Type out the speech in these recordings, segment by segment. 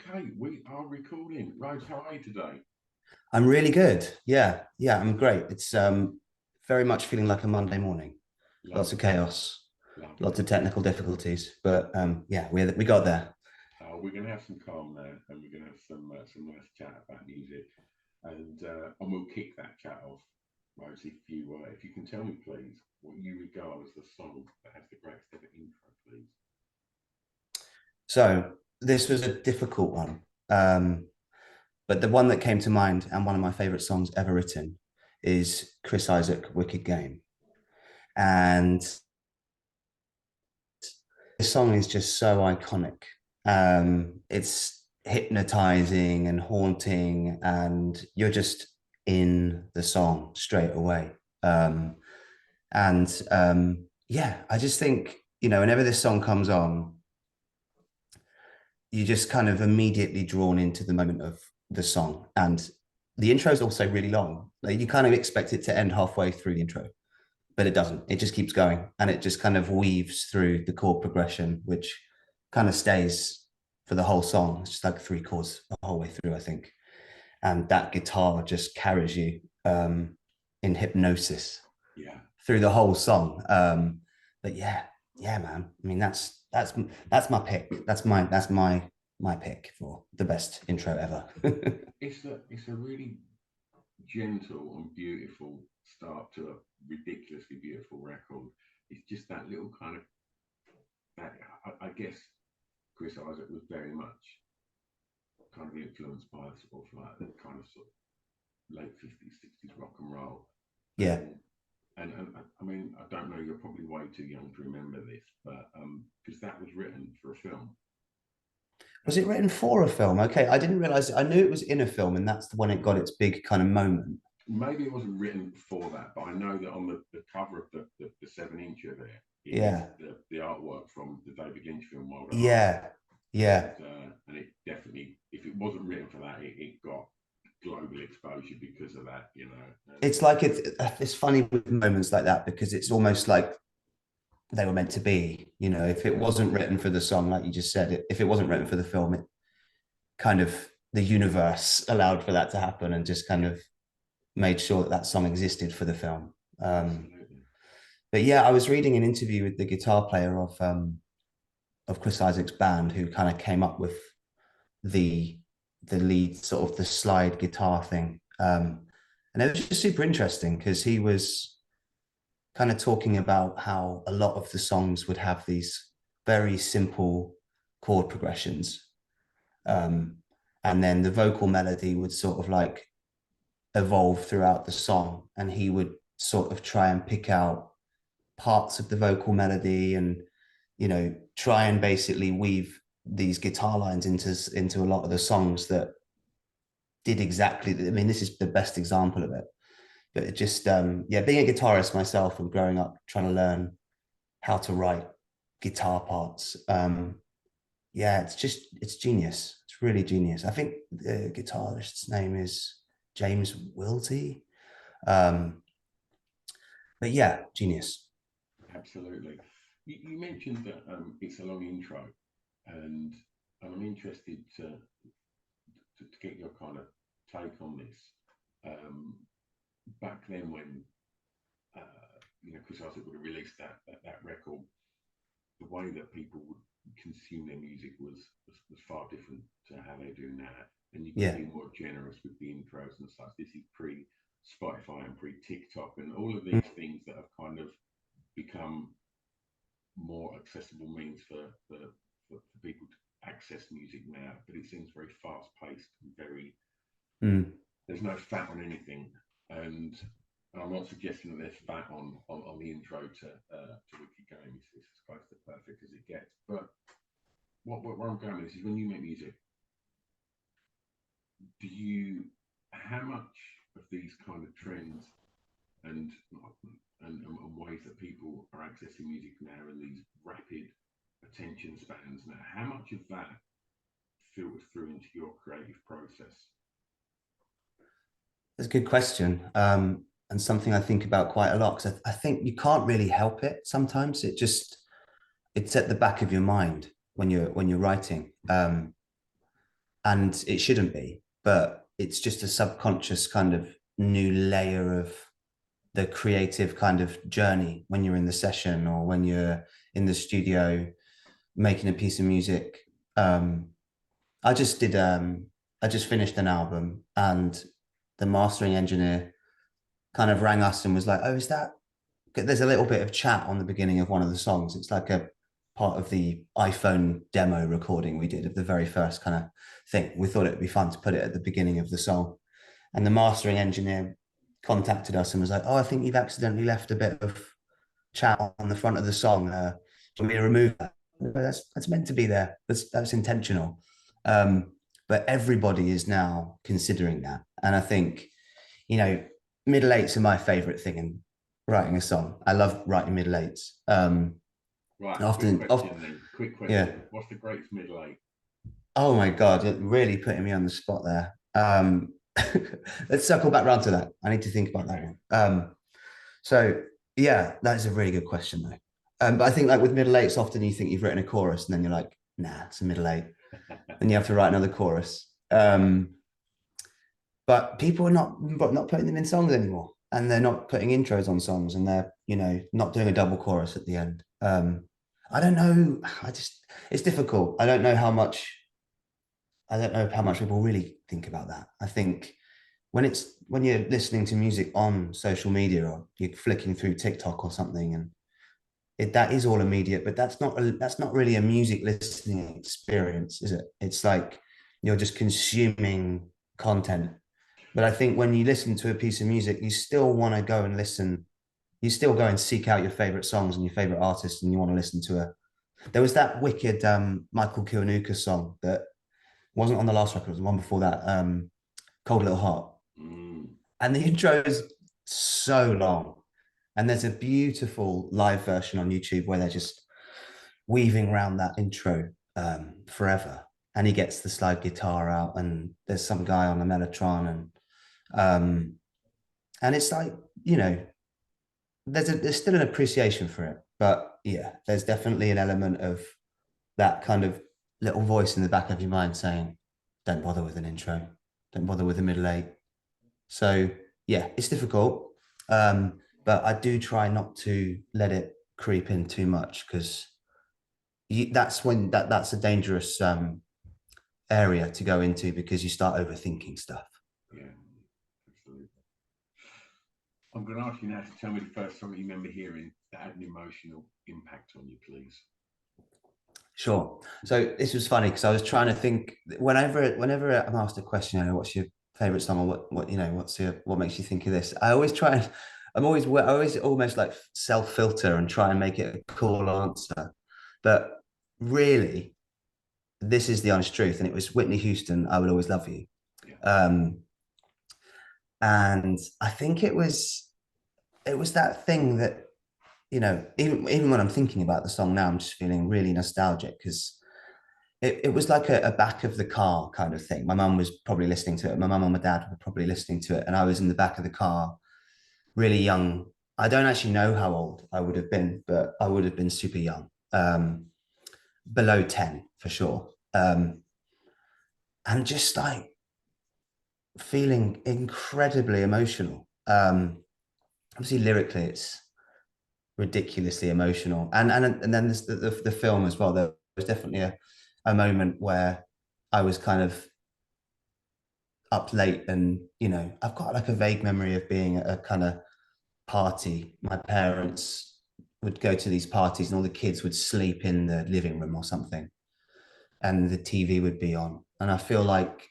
Okay, we are recording. Rhodes, how are you today? I'm really good. Yeah, I'm great. It's very much feeling like a Monday morning. Lots of Lovely, chaos, lots lovely. of technical difficulties, but yeah, we got there. We're going to have some calm now, and we're going to have some nice chat about music, and we'll kick that chat off. Rose, if you can tell me, please, what you regard as the song that has the greatest ever intro, please. So this was a difficult one, but the one that came to mind and one of my favorite songs ever written is Chris Isaak, "Wicked Game," and the song is just so iconic. It's hypnotizing and haunting, and you're just in the song straight away. And yeah, I just think, whenever this song comes on, you just kind of immediately drawn into the moment of the song. And the intro is also really long. Like you kind of expect it to end halfway through the intro, but it doesn't. It just keeps going and it just kind of weaves through the chord progression, which kind of stays for the whole song. It's just like three chords the whole way through, I think. And that guitar just carries you in hypnosis Yeah, through the whole song. But yeah, man. I mean, that's my pick. That's my pick for the best intro ever. it's a really gentle and beautiful start to a ridiculously beautiful record. It's just that little kind of that. I guess Chris Isaac was very much kind of influenced by sort of like the kind of sort of late 50s, 60s rock and roll. Yeah. And I mean, I don't know, you're probably way too young to remember this, but because that was written for a film. Was it And written for a film? Okay, I didn't realize. I knew it was in a film, and that's the one it got its big kind of moment. maybe it wasn't written for that, but I know that on the cover of the 7 inch of it is Yeah, the artwork from the David Lynch film Wild at Heart. yeah, yeah. And it definitely, if it wasn't written for that, it got global exposure because of that, you know. It's like it's funny with moments like that because it's almost like they were meant to be. If it wasn't written for the song, like you just said, if it wasn't written for the film, it kind of the universe allowed for that to happen and just kind of made sure that that song existed for the film. Absolutely. But yeah, I was reading an interview with the guitar player of Chris Isaac's band who kind of came up with the the lead sort of the slide guitar thing. And it was just super interesting because he was kind of talking about how a lot of the songs would have these very simple chord progressions. Um, and then the vocal melody would sort of like evolve throughout the song. And he would sort of try and pick out parts of the vocal melody and, try and basically weave these guitar lines into a lot of the songs that did exactly. I mean, this is the best example of it. But it just, yeah, being a guitarist myself and growing up trying to learn how to write guitar parts. Yeah, it's genius. It's really genius. I think the guitarist's name is James Wilty. Um, but yeah, genius. Absolutely. You mentioned that it's a long intro, and I'm interested to get your kind of take on this. Um, Back then, when Chris Isaac would have released that record, the way that people would consume their music was far different to how they do now. And you could Yeah. be more generous with the intros and such. This is pre Spotify and pre TikTok and all of these things that have kind of become more accessible means for people to access music now. But it seems very fast paced and very, Mm. there's no fat on anything. And I'm not suggesting that there's fat on the intro to Wicked Game. It's as close to perfect as it gets. But where I'm going with this is when you make music, do you how much of these kind of trends and and ways that people are accessing music now and these rapid attention spans now, how much of that filters through into your creative process? That's a good question. And something I think about quite a lot because I think you can't really help it sometimes. It's at the back of your mind when you're writing. and it shouldn't be, but it's just a subconscious kind of new layer of the creative kind of journey when you're in the session or when you're in the studio making a piece of music. um I just did I just finished an album, and the mastering engineer kind of rang us and was like, oh, is that, there's a little bit of chat on the beginning of one of the songs. It's like a part of the iPhone demo recording we did of the very first kind of thing. We thought it would be fun to put it at the beginning of the song. And the mastering engineer contacted us and was like, oh, I think you've accidentally left a bit of chat on the front of the song. Can we remove that? That's meant to be there. That's intentional. But everybody is now considering that. And I think, you know, middle eights are my favorite thing in writing a song. I love writing middle eights. Right. Often, Question then. Quick yeah. question. What's the greatest middle eight? Oh my God, you're really putting me on the spot there. Let's circle back around to that. I need to think about that one. So yeah, that is a really good question though. But I think like with middle eights, often you think you've written a chorus and then you're like, nah, it's a middle eight. Then you have to write another chorus. But people are not putting them in songs anymore, and they're not putting intros on songs, and they're, you know, not doing a double chorus at the end. I don't know. It's difficult. I don't know how much people really think about that. I think when you're listening to music on social media or you're flicking through TikTok or something, and that is all immediate, but that's not really a music listening experience, is it? It's like you're just consuming content. But I think when you listen to a piece of music, you still want to go and listen. You still go and seek out your favorite songs and your favorite artists, and you want to listen to a. There was that wicked Michael Kiwanuka song that wasn't on the last record; it was the one before that, "Cold Little Heart," and the intro is so long. And there's a beautiful live version on YouTube where they're just weaving around that intro forever. And he gets the slide guitar out, and there's some guy on the mellotron, um, and it's like, you know, there's still an appreciation for it, but yeah, there's definitely an element of that kind of little voice in the back of your mind saying, "Don't bother with an intro, don't bother with a middle eight." So yeah, it's difficult, but I do try not to let it creep in too much, because that's when that's a dangerous area to go into, because you start overthinking stuff. Yeah, absolutely. I'm going to ask you now to tell me the first song you remember hearing that had an emotional impact on you, please. Sure. So this was funny because I was trying to think, whenever I'm asked a question, you know, what's your favorite song, or what, you know, what makes you think of this? I always try and I always almost like self filter and try and make it a cool answer. But really, this is the honest truth. And it was Whitney Houston, "I Will Always Love You." Yeah. And I think it was that thing that, you know, even when I'm thinking about the song now, I'm just feeling really nostalgic, because it was like a back of the car kind of thing. My mum was probably listening to it. My mum and my dad were probably listening to it. And I was in the back of the car, really young. I don't actually know how old I would have been, but I would have been super young, below 10 for sure. And just like feeling incredibly emotional. Obviously, lyrically, it's ridiculously emotional, and then there's the film as well. There was definitely a moment where I was kind of up late, and, you know, I've got like a vague memory of being at a kind of party. My parents would go to these parties and all the kids would sleep in the living room or something, and the TV would be on, and I feel like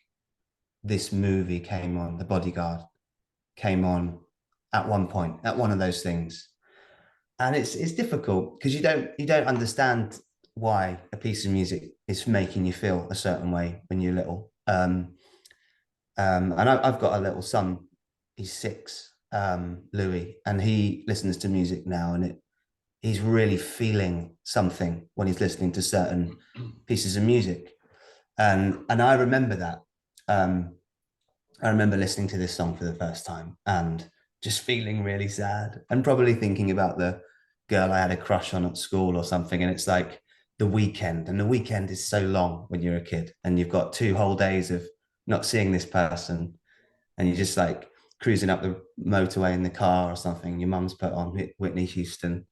this movie came on, The Bodyguard came on at one point, at one of those things. And it's difficult because you don't understand why a piece of music is making you feel a certain way when you're little. And I've got a little son, he's 6, Louis, and he listens to music now, and he's really feeling something when he's listening to certain pieces of music. And I remember that. I remember listening to this song for the first time and just feeling really sad, and probably thinking about the girl I had a crush on at school or something. And it's like, the weekend, and the weekend is so long when you're a kid, and you've got 2 whole days of not seeing this person, and you're just like cruising up the motorway in the car or something. Your mum's put on Whitney Houston,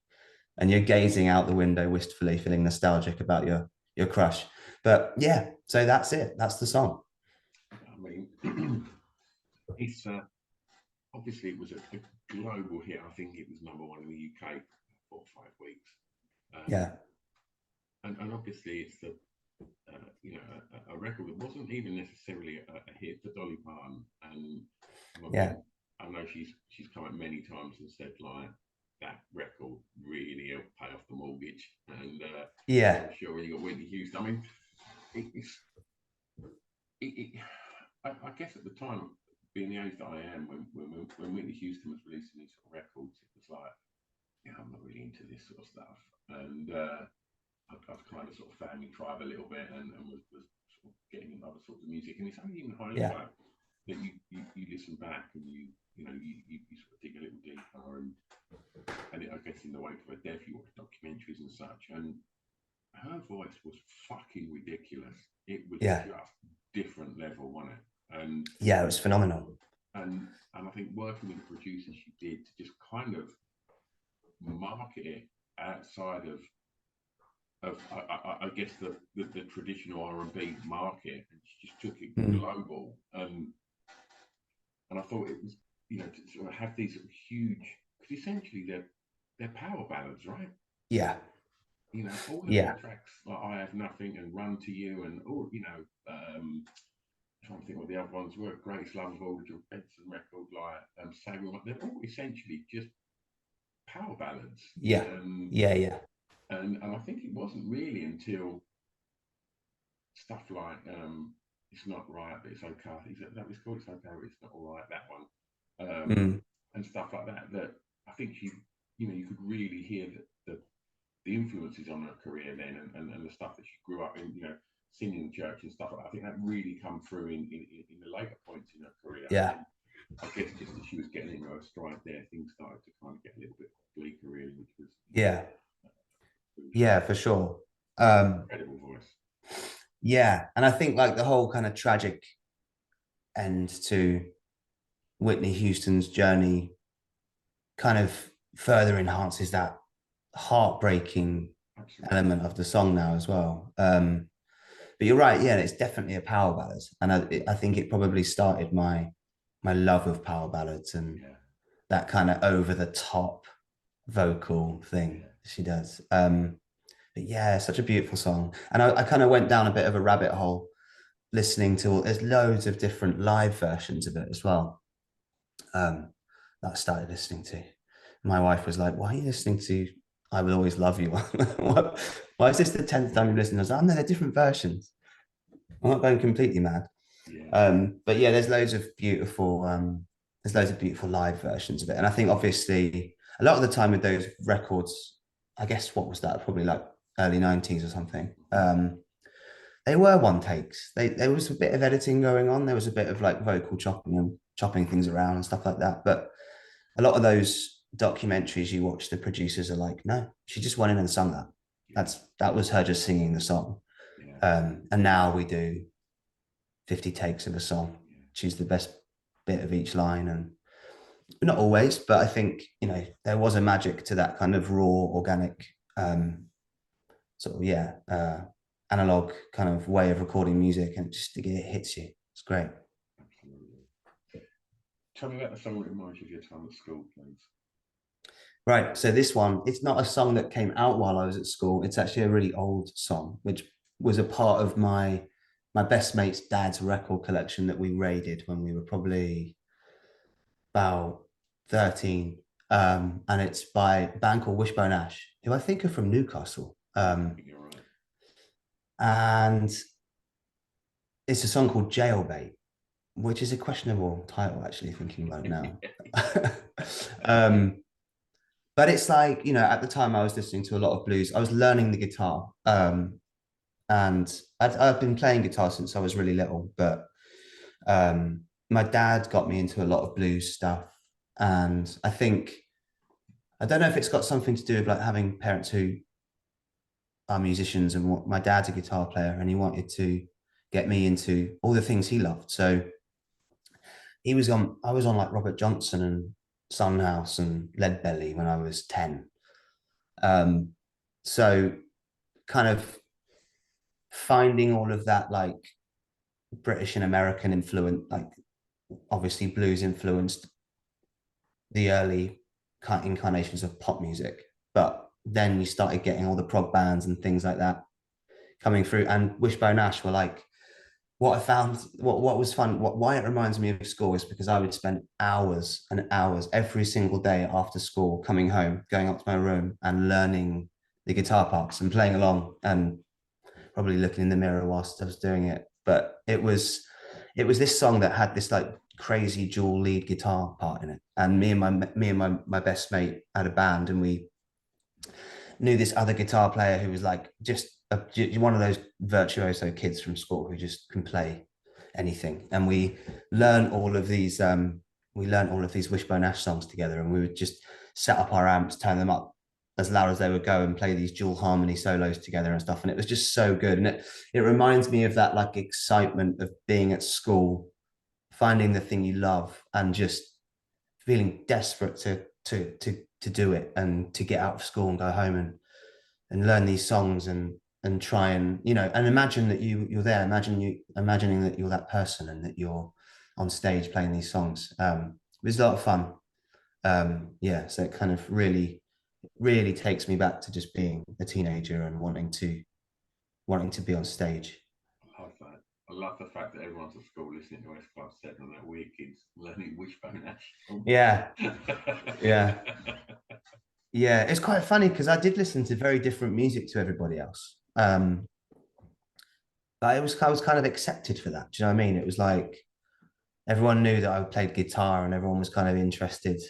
and you're gazing out the window wistfully, feeling nostalgic about your crush. But yeah, so that's it. That's the song. I mean, it's obviously it was a global hit. I think it was #1 in the UK for 4 or 5 weeks. Yeah, And obviously it's you know, a record that wasn't even necessarily a hit for Dolly Parton. And I yeah, mean, I know she's come out many times and said like that record really helped pay off the mortgage. And yeah, I'm sure when you got Whitney Houston, I mean, it's it, I guess at the time, being the age that I am, when Whitney Houston was releasing these sort of records, it was like, yeah, I'm not really into this sort of stuff. And I've kind of sort of found my tribe a little bit, and was sort of getting into other sorts of music. And it's only in yeah, hindsight that you listen back and you sort of dig a little deeper. And I guess in the wake of her death, you watch documentaries and such. And her voice was fucking ridiculous. It was yeah, just different level, wasn't it? And yeah. It was phenomenal. I think working with the producers she did to just kind of market it outside of I guess the traditional R&B market, and she just took it Mm. global. And I thought it was, you know, to sort of have these sort of huge, because essentially they're power ballads, right? Yeah, You know, all of yeah, these tracks like I Have Nothing and Run to You and all, you know, trying to think what the other ones were. Greatest Love of All, the George Benson record, like Say We Want, they're all essentially just power ballads. yeah, yeah, yeah. And I think it wasn't really until stuff like It's Not Right, but It's Okay. Is that was called? It's Okay, but It's Not All Right, that one. Mm. And stuff like that, that I think you know, you could really hear the influences on her career then, and the stuff that she grew up in, you know, singing in church and stuff like that. I think that really come through in the later points in her career. And Yeah, then I guess just as she was getting in her stride there, things started to kind of get a little bit bleaker, really, which was, you know, yeah, yeah, for sure. Um, incredible voice. yeah, and I think like the whole kind of tragic end to Whitney Houston's journey kind of further enhances that heartbreaking Absolutely. element of the song now as well. But you're right, yeah, it's definitely a power ballad, and I think it probably started my love of power ballads and Yeah. that kind of over the top vocal thing Yeah. she does. But yeah, such a beautiful song, and I kind of went down a bit of a rabbit hole listening to there's loads of different live versions of it as well. That I started listening to. My wife was like, "Why are you listening to I Will Always Love You?" Why is this the 10th time you've listened? I was like, "Oh, no, they're different versions. I'm not going completely mad." Yeah. But yeah, there's loads of beautiful live versions of it. And I think obviously a lot of the time with those records, I guess what was that? Probably like early 90s or something. They were one takes. There was a bit of editing going on. There was a bit of like vocal chopping and chopping things around and stuff like that. But a lot of those documentaries you watch, the producers are like, no, she just went in and sung that. Yeah. That was her just singing the song. Yeah. And now we do 50 takes of a song, Yeah. choose the best bit of each line, and not always, but I think, you know, there was a magic to that kind of raw, organic, sort of, yeah, analog kind of way of recording music, and just it hits you. It's great. Absolutely. Tell me about the song that reminds you of your time at school, please. Right. So this one, it's not a song that came out while I was at school. It's actually a really old song, which was a part of my best mate's dad's record collection that we raided when we were probably about 13. And it's by a band called Wishbone Ash, who I think are from Newcastle. I think you're right. And it's a song called Jailbait, which is a questionable title, actually, thinking about it now. But it's like, you know, at the time I was listening to a lot of blues. I was learning the guitar. And I've been playing guitar since I was really little, but my dad got me into a lot of blues stuff. And I think, I don't know if it's got something to do with like having parents who are musicians, and what my dad's a guitar player, and he wanted to get me into all the things he loved. So I was on like Robert Johnson and Sunhouse and Leadbelly when I was 10. Um, so kind of finding all of that like British and American influence, like obviously blues influenced the early incarnations of pop music, but then we started getting all the prog bands and things like that coming through. And Wishbone Ash were like, what I found, what was fun, why it reminds me of school is because I would spend hours and hours every single day after school coming home, going up to my room and learning the guitar parts and playing along and probably looking in the mirror whilst I was doing it. But it was this song that had this like crazy dual lead guitar part in it. And my best mate had a band, and we knew this other guitar player who was like just one of those virtuoso kids from school who just can play anything. And we learned all of these Wishbone Ash songs together, and we would just set up our amps, turn them up as loud as they would go, and play these dual harmony solos together and stuff. And it was just so good. And it reminds me of that like excitement of being at school, finding the thing you love, and just feeling desperate to do it and to get out of school and go home and learn these songs and try and, you know, and imagine that you're there, imagining that you're that person and that you're on stage playing these songs. It was a lot of fun. Yeah, so it kind of really takes me back to just being a teenager and wanting to be on stage. I love that. I love the fact that everyone's at school listening to S Club 7 and that weird kids learning Wishbone Ash. Yeah, yeah. Yeah, it's quite funny because I did listen to very different music to everybody else. But I was kind of accepted for that. Do you know what I mean? It was like everyone knew that I played guitar and everyone was kind of interested.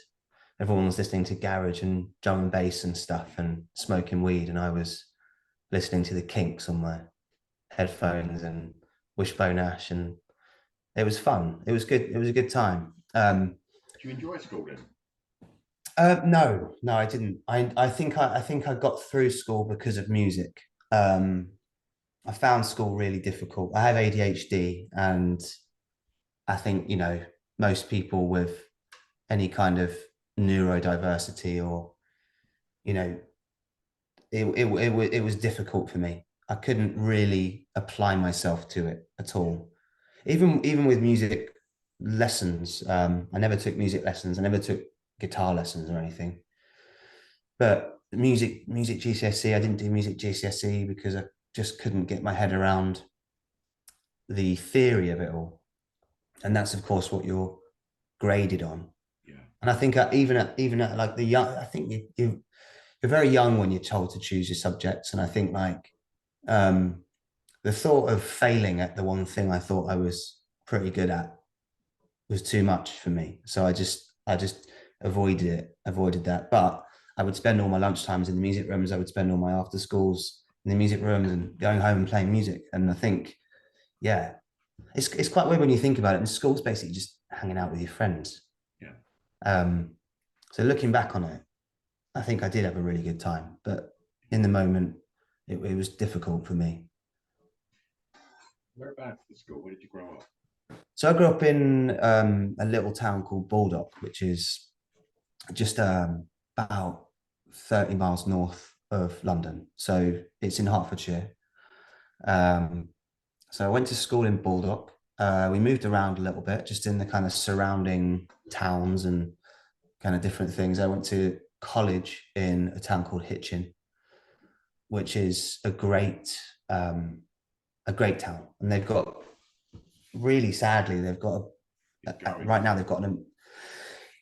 Everyone was listening to garage and drum and bass and stuff and smoking weed. And I was listening to the Kinks on my headphones and Wishbone Ash. And it was fun. It was good. It was a good time. Do you enjoy school then? No, I didn't. I think I got through school because of music. I found school really difficult. I have ADHD, and I think, you know, most people with any kind of neurodiversity or, you know, it was difficult for me. I couldn't really apply myself to it at all. Even with music lessons, I never took music lessons. I never took guitar lessons or anything. But music GCSE, I didn't do music GCSE because I just couldn't get my head around the theory of it all. And that's of course what you're graded on. Yeah. And I think even at like the young, I think you're very young when you're told to choose your subjects. And I think like the thought of failing at the one thing I thought I was pretty good at was too much for me. So I just avoided that. But I would spend all my lunch times in the music rooms. I would spend all my after schools in the music rooms and going home and playing music. And I think, yeah, it's quite weird when you think about it. And school's basically just hanging out with your friends. Yeah. So looking back on it, I think I did have a really good time. But in the moment, it was difficult for me. Whereabouts at school? Where did you grow up? So I grew up in a little town called Baldock, which is just about 30 miles north of London. So it's in Hertfordshire. So I went to school in Baldock. We moved around a little bit, just in the kind of surrounding towns and kind of different things. I went to college in a town called Hitchin, which is a great town. And they've got, really sadly, they've got right now they've got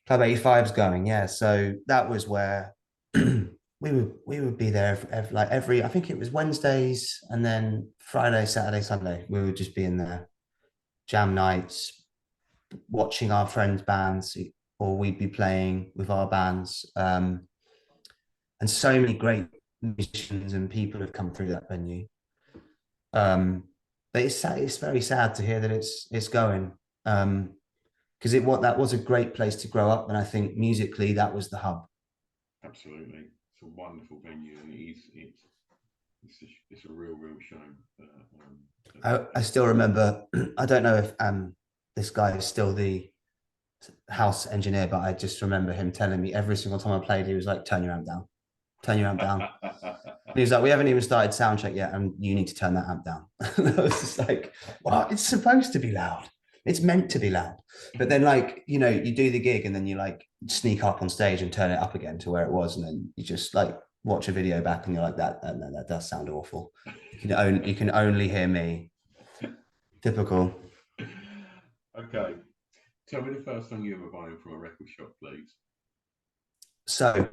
Club 85's going, yeah. So that was where we would be there every I think it was Wednesdays, and then Friday, Saturday, Sunday. We would just be in there, jam nights, watching our friends' bands, or we'd be playing with our bands. And so many great musicians and people have come through that venue. But it's very sad to hear that it's going. Because that was a great place to grow up, and I think musically that was the hub. Absolutely, it's a wonderful venue, and it's it's a real shame. I still remember. I don't know if this guy is still the house engineer, but I just remember him telling me every single time I played, he was like, "Turn your amp down, turn your amp down." And he was like, "We haven't even started sound check yet, and you need to turn that amp down." And I was just like, "Well, it's supposed to be loud. It's meant to be loud." But then, like, you know, you do the gig and then you like sneak up on stage and turn it up again to where it was, and then you just like watch a video back and you're like, that does sound awful. You can only hear me. Typical. Okay, tell me the first song you ever buying from a record shop, please. So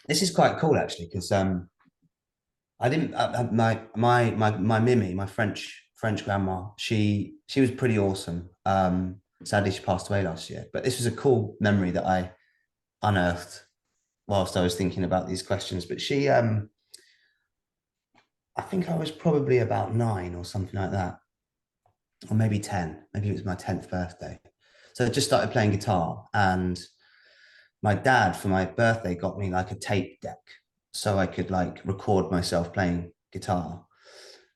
this is quite cool actually because I didn't my Mimi, my French grandma, she was pretty awesome. Sadly she passed away last year, but this was a cool memory that I unearthed whilst I was thinking about these questions. But she I think I was probably about 9 or something like that, or maybe 10. Maybe it was my 10th birthday. So I just started playing guitar, and my dad for my birthday got me like a tape deck so I could like record myself playing guitar.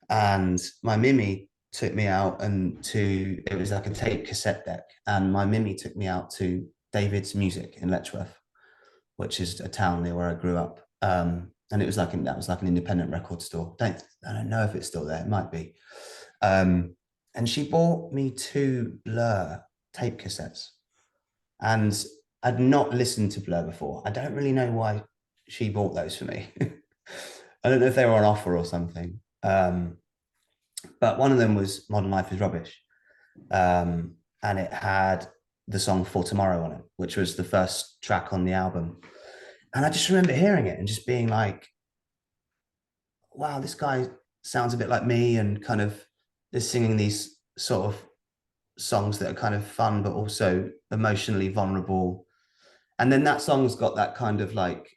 And my Mimi took me out and to it was like a tape cassette deck, and my Mimi took me out to David's Music in Letchworth, which is a town near where I grew up. And it was like that was like an independent record store. I don't know if it's still there. It might be. Um, and she bought me 2 Blur tape cassettes, and I'd not listened to Blur before. I don't really know why she bought those for me. I don't know if they were on offer or something. But one of them was Modern Life is Rubbish. And it had the song For Tomorrow on it, which was the first track on the album. And I just remember hearing it and just being like, wow, this guy sounds a bit like me, and kind of is singing these sort of songs that are kind of fun, but also emotionally vulnerable. And then that song's got that kind of like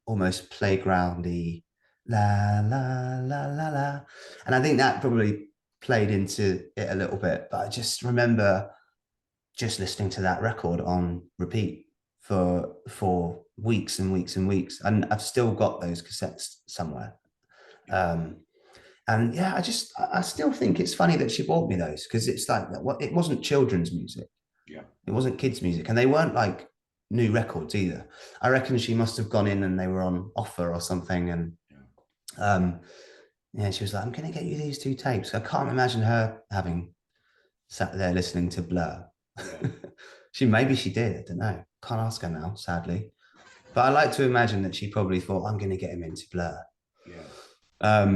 almost playgroundy la la la la la. And I think that probably played into it a little bit. But I just remember just listening to that record on repeat for weeks and weeks and weeks. And I've still got those cassettes somewhere. Um, and yeah, I still think it's funny that she bought me those, because it's like it wasn't children's music. Yeah. It wasn't kids' music, and they weren't like new records either. I reckon she must have gone in and they were on offer or something. And yeah, she was like, "I'm going to get you these 2 tapes." I can't imagine her having sat there listening to Blur. Yeah. Maybe she did. I don't know. Can't ask her now, sadly. But I like to imagine that she probably thought, "I'm going to get him into Blur." Yeah.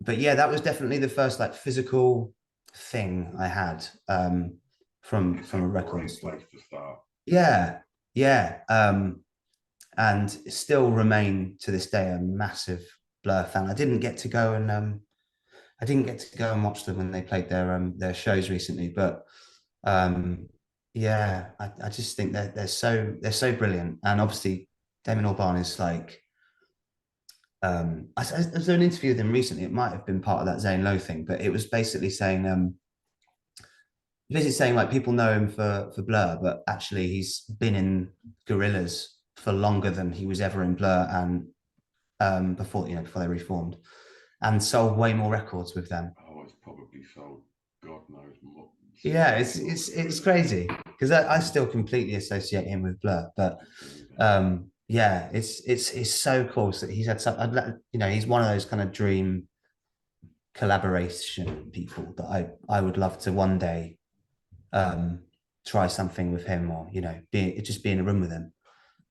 But yeah, that was definitely the first like physical thing I had from a record store. Place to start. Yeah, yeah. And still remain to this day a massive Blur fan. I didn't get to go and watch them when they played their shows recently, but um, yeah, I just think that they're so brilliant. And obviously Damon Albarn is like I was an interview with him recently. It might have been part of that Zane Lowe thing, but it was basically saying like people know him for Blur, but actually he's been in Gorillaz for longer than he was ever in Blur, and before before they reformed, and sold way more records with them. Oh, it's probably sold God knows more. Yeah, it's crazy because I still completely associate him with Blur, but yeah, it's so cool that he's had some. He's one of those kind of dream collaboration people that I would love to one day um, try something with him, or be in a room with him.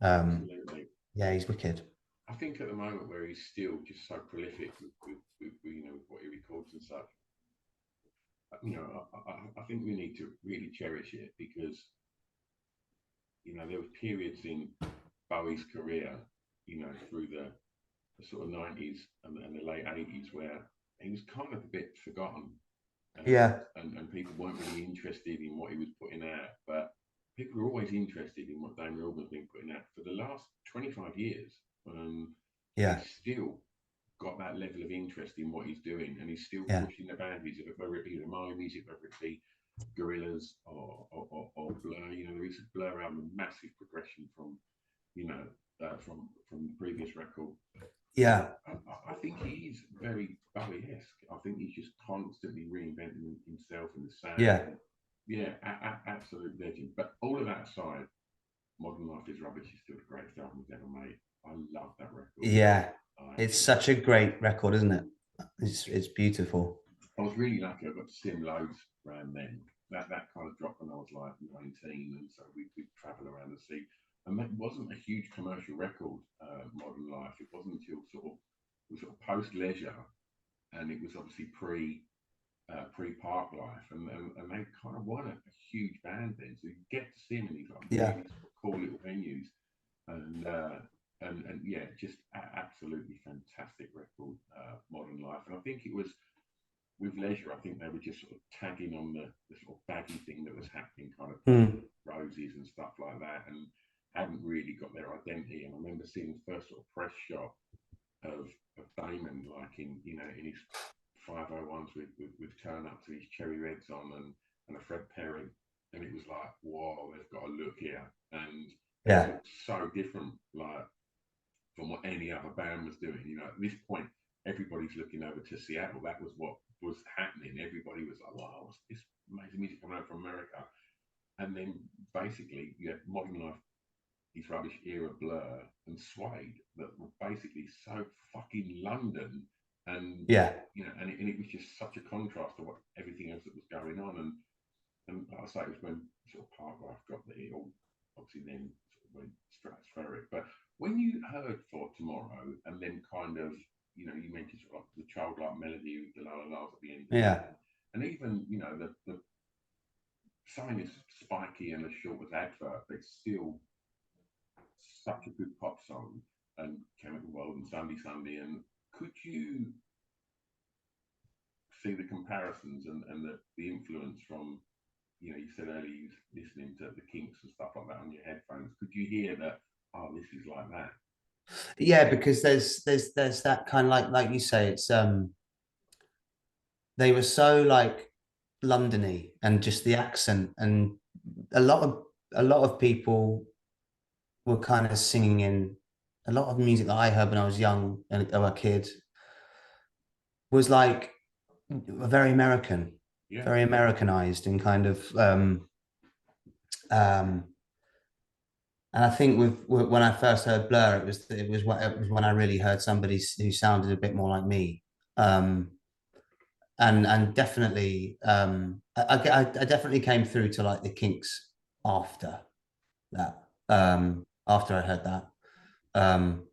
Absolutely. Yeah, he's wicked. I think at the moment where he's still just so prolific with what he records and such, I think we need to really cherish it, because there were periods in Bowie's career, through the sort of 90s and the late 80s, where he was kind of a bit forgotten, Yeah, and people weren't really interested in what he was putting out, but people were always interested in what Damon Albarn's been putting out for the last 25 years. yeah, He's still got that level of interest in what he's doing, and he's still yeah, pushing the boundaries of it, whether it be the Marley music, whether it be Gorillaz or Blur. There is a Blur album, massive progression from from the previous record. Yeah. I think he's very Bowie-esque. I think he's just constantly reinventing himself and the sound. Yeah. Yeah, absolute legend. But all of that aside, Modern Life is Rubbish is still the greatest album he's ever made. I love that record. Yeah. It's I, such a great record, isn't it? It's beautiful. I was really lucky. I got to see him loads around then. That kind of dropped when I was like 19, and so we'd travel around and see. And that wasn't a huge commercial record, Modern Life. It wasn't until sort of post Leisure, and it was obviously pre Park Life, and they kind of won a huge band then. So you get to see them in these like Yeah. really sort of cool little venues, and yeah, just absolutely fantastic record, Modern Life. And I think it was with Leisure, I think they were just sort of tagging on the sort of baggy thing that was happening, kind of post Mm. Roses and stuff like that, and hadn't really got their identity. And I remember seeing the first sort of press shot of Damon, like in his 501s with turn up to his cherry reds on and a Fred Perry, and it was like, whoa, they've got a look here, and it Yeah. looked so different, like from what any other band was doing. At this point, everybody's looking over to Seattle. That was what was happening. Everybody was like, wow, what's this amazing music coming out from America? And then basically, you had Modern Life, his Rubbish era, Blur, and Suede that were basically so fucking London, and Yeah. and it was just such a contrast to what everything else that was going on. And like I say, it was when sort of Park Life got there, it all obviously then sort of went stratospheric. But when you heard For Tomorrow, and then kind of, you mentioned sort of like the childlike melody with the la la la's at the end of it, Yeah. and even the something as spiky and as short as Advert, but it's still such a good pop song, and Chemical World and Sunday Sunday. And could you see the comparisons and the influence from, you said earlier you was listening to the Kinks and stuff like that on your headphones. Could you hear that, oh, this is like that? Yeah, because there's that kind of like you say, it's they were so like Londony and just the accent, and a lot of a lot of people were kind of singing in a lot of music that I heard when I was young and a kid was like very American, Yeah, very Americanized and kind of um and I think when I first heard Blur, it was when I really heard somebody who sounded a bit more like me. And definitely I definitely came through to like the Kinks after that. After I heard that. Um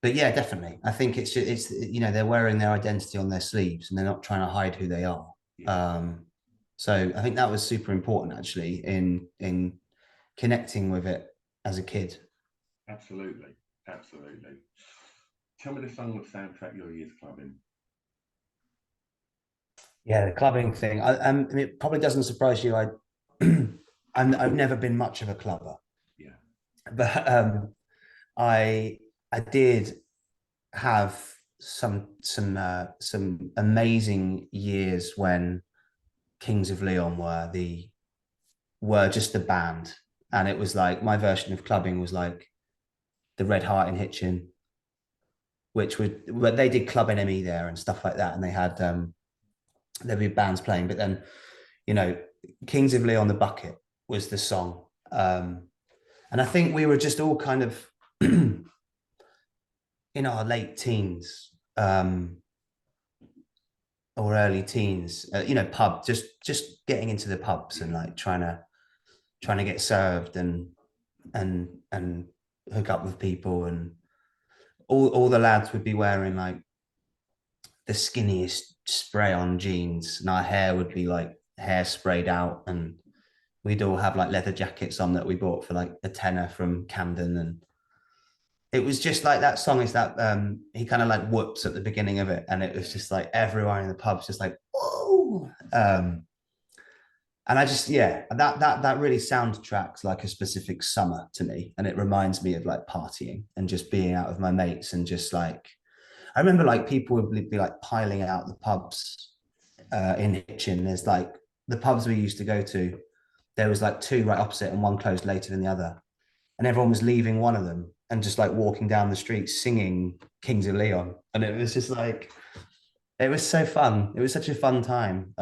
but yeah, definitely. I think it's they're wearing their identity on their sleeves and they're not trying to hide who they are. yeah, So I think that was super important actually in connecting with it as a kid. absolutely, absolutely. Tell me the song that soundtrack your years clubbing. Yeah, the clubbing thing. It probably doesn't surprise you. I've never been much of a clubber, Yeah, but I did have some amazing years when Kings of Leon were just a band, and it was like my version of clubbing was like the Red Heart in Hitchin, which would but they did Club NME there and stuff like that, and they had there'd be bands playing, but then you know Kings of Leon the Bucket was the song, and I think we were just all kind of in our late teens or early teens, pub just getting into the pubs and yeah, like trying to get served and hook up with people, and all the lads would be wearing like the skinniest spray on jeans and our hair would be like hair sprayed out, and we'd all have like leather jackets on that we bought for like a tenner from Camden, and it was just like that song is that he kind of like whoops at the beginning of it, and it was yeah, just like everyone in the pub's just like whoa. And I just that really soundtracks like a specific summer to me, and it reminds me of like partying and just being out with my mates, and just like I remember like people would be like piling out the pubs in Hitchin. There's like the pubs we used to go to, there was like two right opposite and one closed later than the other, and everyone was leaving one of them and just like walking down the street singing Kings of Leon. And it was just like, it was so fun. It was such a fun time.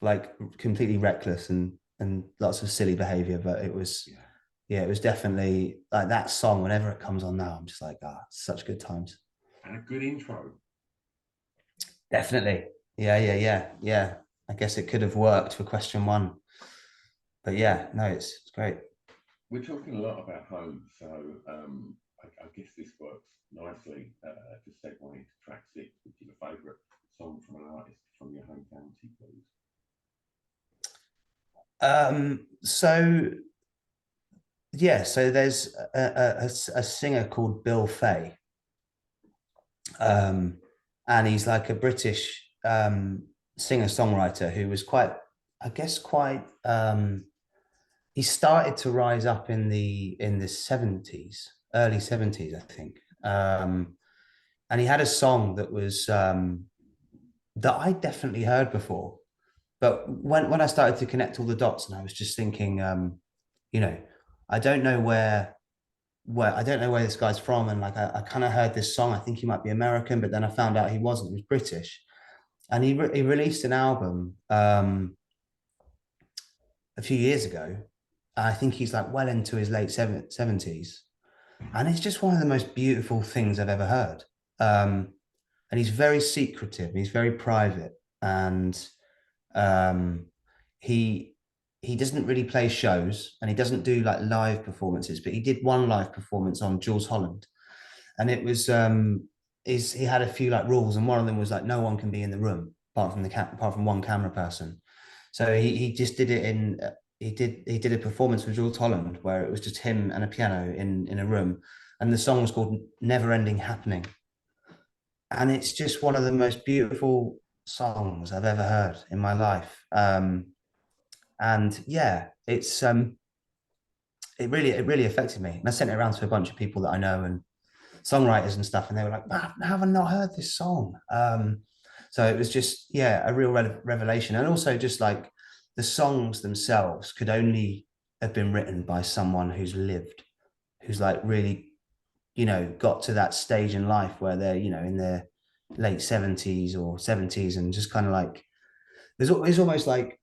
Like completely reckless and lots of silly behavior, but it was, Yeah. yeah, it was definitely like that song. Whenever it comes on now, I'm just like, ah, such good times. And a good intro. Definitely. Yeah. I guess it could have worked for question one, but yeah, no, it's great. We're talking a lot about home, so I guess this works nicely to segue into track six, which is a favourite song from an artist from your home county, please. So yeah, so there's a singer called Bill Fay, um, and he's like a British singer songwriter who was quite, I guess, quite. He started to rise up in the 70s, early 70s, I think. And he had a song that was that I definitely heard before, but when I started to connect all the dots, and I was just thinking, you know, I don't know where I don't know where this guy's from, and like I kind of heard this song. I think he might be American, but then I found out he wasn't. He was British, and he released an album a few years ago. I think he's like well into his late 70s, and it's just one of the most beautiful things I've ever heard. And he's very secretive. He's very private, and um, he he doesn't really play shows, and he doesn't do like live performances. But he did one live performance on Jules Holland, and it was is he had a few like rules, and one of them was like no one can be in the room apart from one camera person. So he just did it in he did a performance with Jules Holland where it was just him and a piano in a room, and the song was called Never Ending Happening, and it's just one of the most beautiful songs I've ever heard in my life. And yeah, it really affected me, and I sent it around to a bunch of people that I know and songwriters and stuff, and they were like, "Wow, how have I not heard this song?" So it was just yeah, a real revelation, and also just like the songs themselves could only have been written by someone who's lived, who's like really, you know, got to that stage in life where they're, you know, in their late 70s or 70s, and just kind of like it's almost like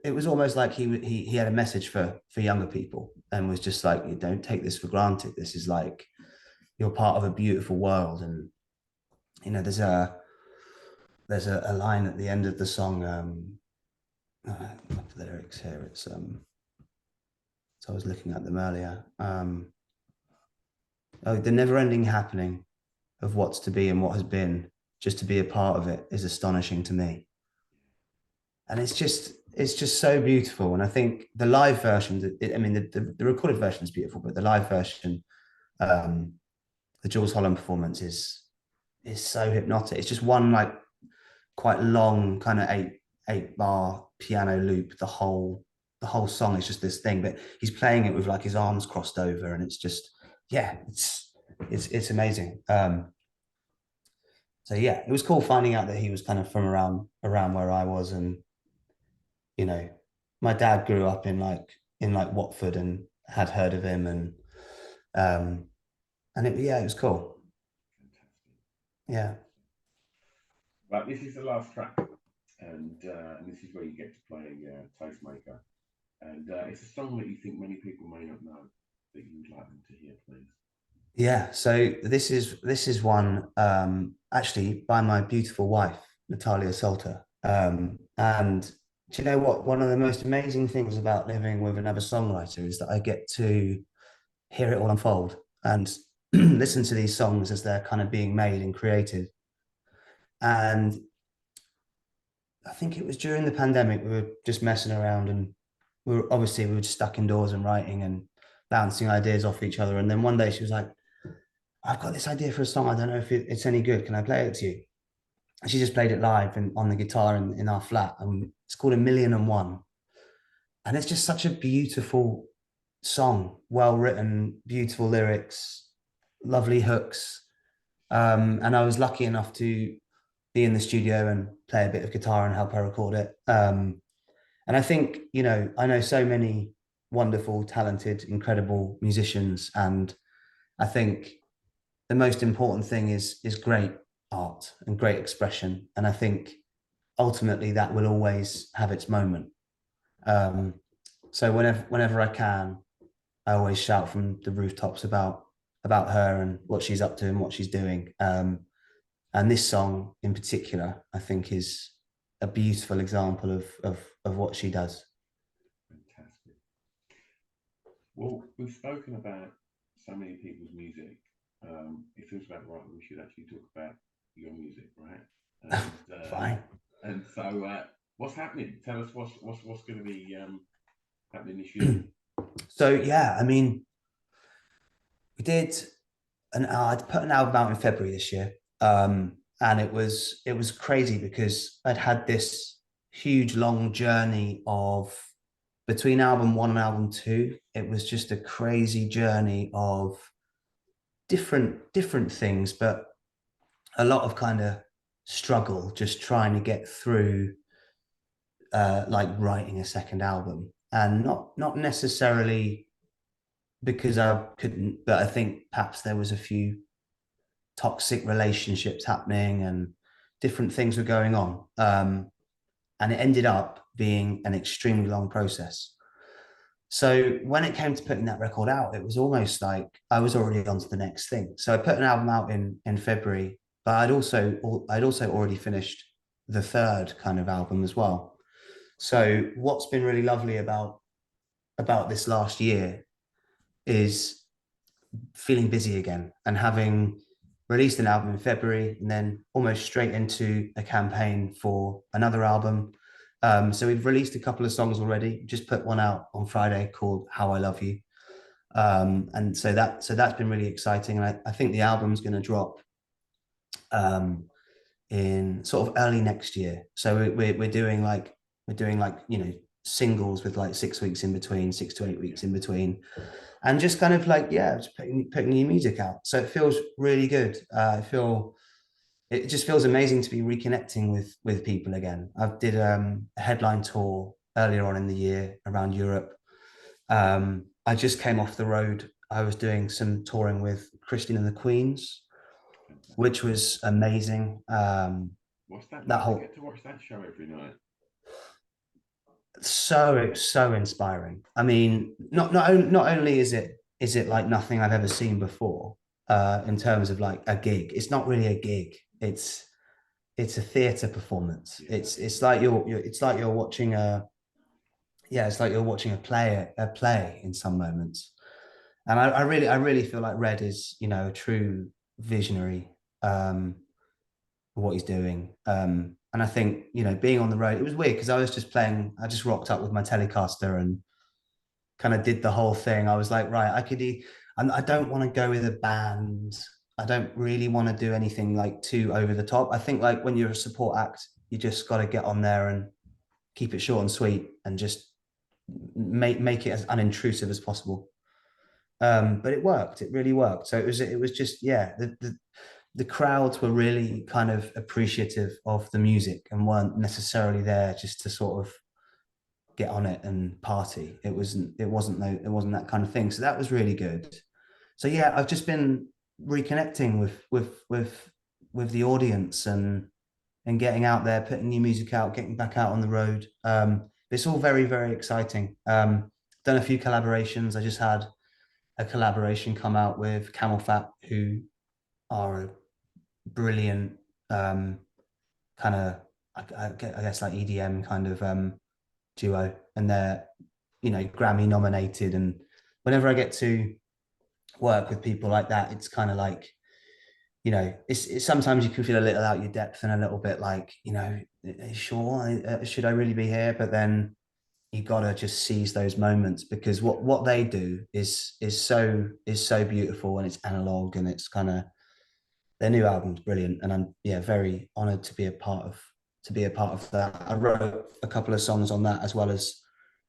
it was almost like he had a message for younger people, and was just like, you don't take this for granted. This is like you're part of a beautiful world. And you know, there's a line at the end of the song. The lyrics here. It's so I was looking at them earlier. Oh, the never-ending happening of what's to be and what has been. Just to be a part of it is astonishing to me. And it's just so beautiful. And I think the live version, I mean, the recorded version is beautiful, but the live version, um, the Jules Holland performance is so hypnotic. It's just one like quite long kind of eight bar piano loop. The whole song is just this thing, but he's playing it with like his arms crossed over, and it's just yeah, it's amazing. So yeah, it was cool finding out that he was kind of from around where I was, and you know, my dad grew up in like Watford and had heard of him, um and it yeah, it was cool. Yeah. But this is the last track, and this is where you get to play Tastemaker. And it's a song that you think many people may not know that you would like them to hear, please. Yeah, so this is one actually by my beautiful wife, Natalia Salter. And do you know what? One of the most amazing things about living with another songwriter is that I get to hear it all unfold and listen to these songs as they're kind of being made and created. And I think it was during the pandemic, we were just messing around, and we were just stuck indoors and writing and bouncing ideas off each other. And then one day she was like, I've got this idea for a song. I don't know if it's any good. Can I play it to you? And she just played it live on the guitar in our flat. And it's called A Million and One. And it's just such a beautiful song, well written, beautiful lyrics, lovely hooks. And I was lucky enough to be in the studio and play a bit of guitar and help her record it. And I think, you know, I know so many wonderful, talented, incredible musicians, and I think the most important thing is great art and great expression. And I think ultimately that will always have its moment. Um, so whenever I can, I always shout from the rooftops about her and what she's up to and what she's doing. And this song in particular, I think, is a beautiful example of what she does. Fantastic. Well, we've spoken about so many people's music. It feels about right that we should actually talk about your music, right? And Fine. and so, what's happening? Tell us what's going to be happening this year. So yeah, I mean, we did I'd put an album out in February this year, and it was crazy because I'd had this huge long journey of between album one and album two. It was just a crazy journey of different things, but a lot of kind of struggle just trying to get through like writing a second album, and not necessarily because I couldn't, but I think perhaps there was a few toxic relationships happening and different things were going on. And it ended up being an extremely long process. So when it came to putting that record out, it was almost like I was already on to the next thing. So I put an album out in February, but I'd also already finished the third kind of album as well. So what's been really lovely about this last year is feeling busy again and having released an album in February and then almost straight into a campaign for another album. So we've released a couple of songs already. Just put one out on Friday called "How I Love You," and so that's been really exciting. And I think the album's going to drop in sort of early next year. So we're doing like singles with like 6 weeks in between, 6 to 8 weeks in between, and just kind of like just putting new music out. So it feels really good. It just feels amazing to be reconnecting with people again. I did a headline tour earlier on in the year around Europe. I just came off the road. I was doing some touring with Christine and the Queens, which was amazing. What's that That like to whole get to watch that show every night? so inspiring. I mean, not only is it like nothing I've ever seen before, in terms of like a gig. It's not really a gig. It's a theater performance. Yeah. It's like you're watching a play in some moments. And I really feel like Red is a true visionary, for what he's doing. And I think being on the road, it was weird because I just rocked up with my Telecaster and kind of did the whole thing. I was like, right, I don't want to go with a band. I don't really want to do anything like too over the top. I think like when you're a support act, you just got to get on there and keep it short and sweet and just make it as unintrusive as possible. But it worked. It really worked. So it was just the crowds were really kind of appreciative of the music and weren't necessarily there just to sort of get on it and party. It wasn't that kind of thing. So that was really good. So yeah, I've just been reconnecting with the audience and getting out there, putting new music out, getting back out on the road. It's all very, very exciting. Done a few collaborations. I just had a collaboration come out with Camel Fat, who are a brilliant kind of I guess like EDM kind of duo, and they're Grammy nominated. And whenever I get to work with people like that, it's kind of like it's sometimes you can feel a little out your depth and a little bit like sure, should I really be here? But then you gotta just seize those moments because what they do is so beautiful, and it's analog, and it's kind of their new album's brilliant, and I'm very honored to be a part of that. I wrote a couple of songs on that as well as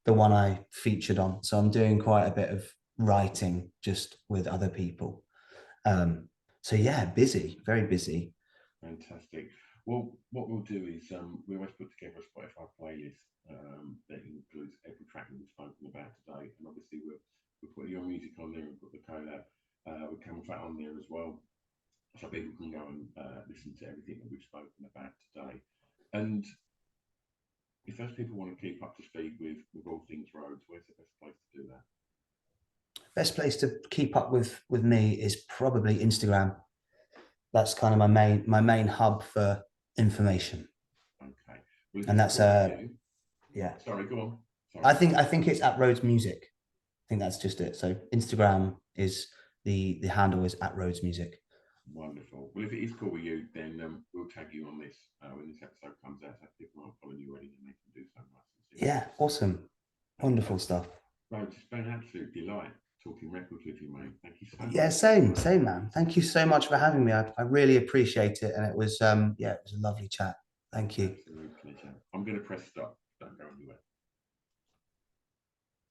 the one I featured on, so I'm doing quite a bit of writing just with other people. So yeah, busy, very busy. Fantastic. Well, what we'll do is we always put together a Spotify playlist that includes every track that we've spoken about today, and obviously we'll put your music on there and put the collab with Camouflage on there as well, so people can go and listen to everything that we've spoken about today. And if those people want to keep up to speed with all things Rhodes, where's the best place to do that? Best place to keep up with me is probably Instagram. That's kind of my main hub for information. Okay. Well, And that's yeah. Sorry, go on. Sorry. I think it's at Rhodes Music. I think that's just it. So Instagram is the handle is at Rhodes Music. Wonderful. Well, if it is cool with you, then we'll tag you on this when this episode comes out. So people aren't following you already, then they can do so much. Yeah, awesome. Wonderful stuff. Right, it's been an absolute delight talking records with you, mate. Thank you so much. Yeah, same, man. Thank you so much for having me. I really appreciate it. And it was it was a lovely chat. Thank you. Absolute pleasure. I'm going to press stop. Don't go anywhere.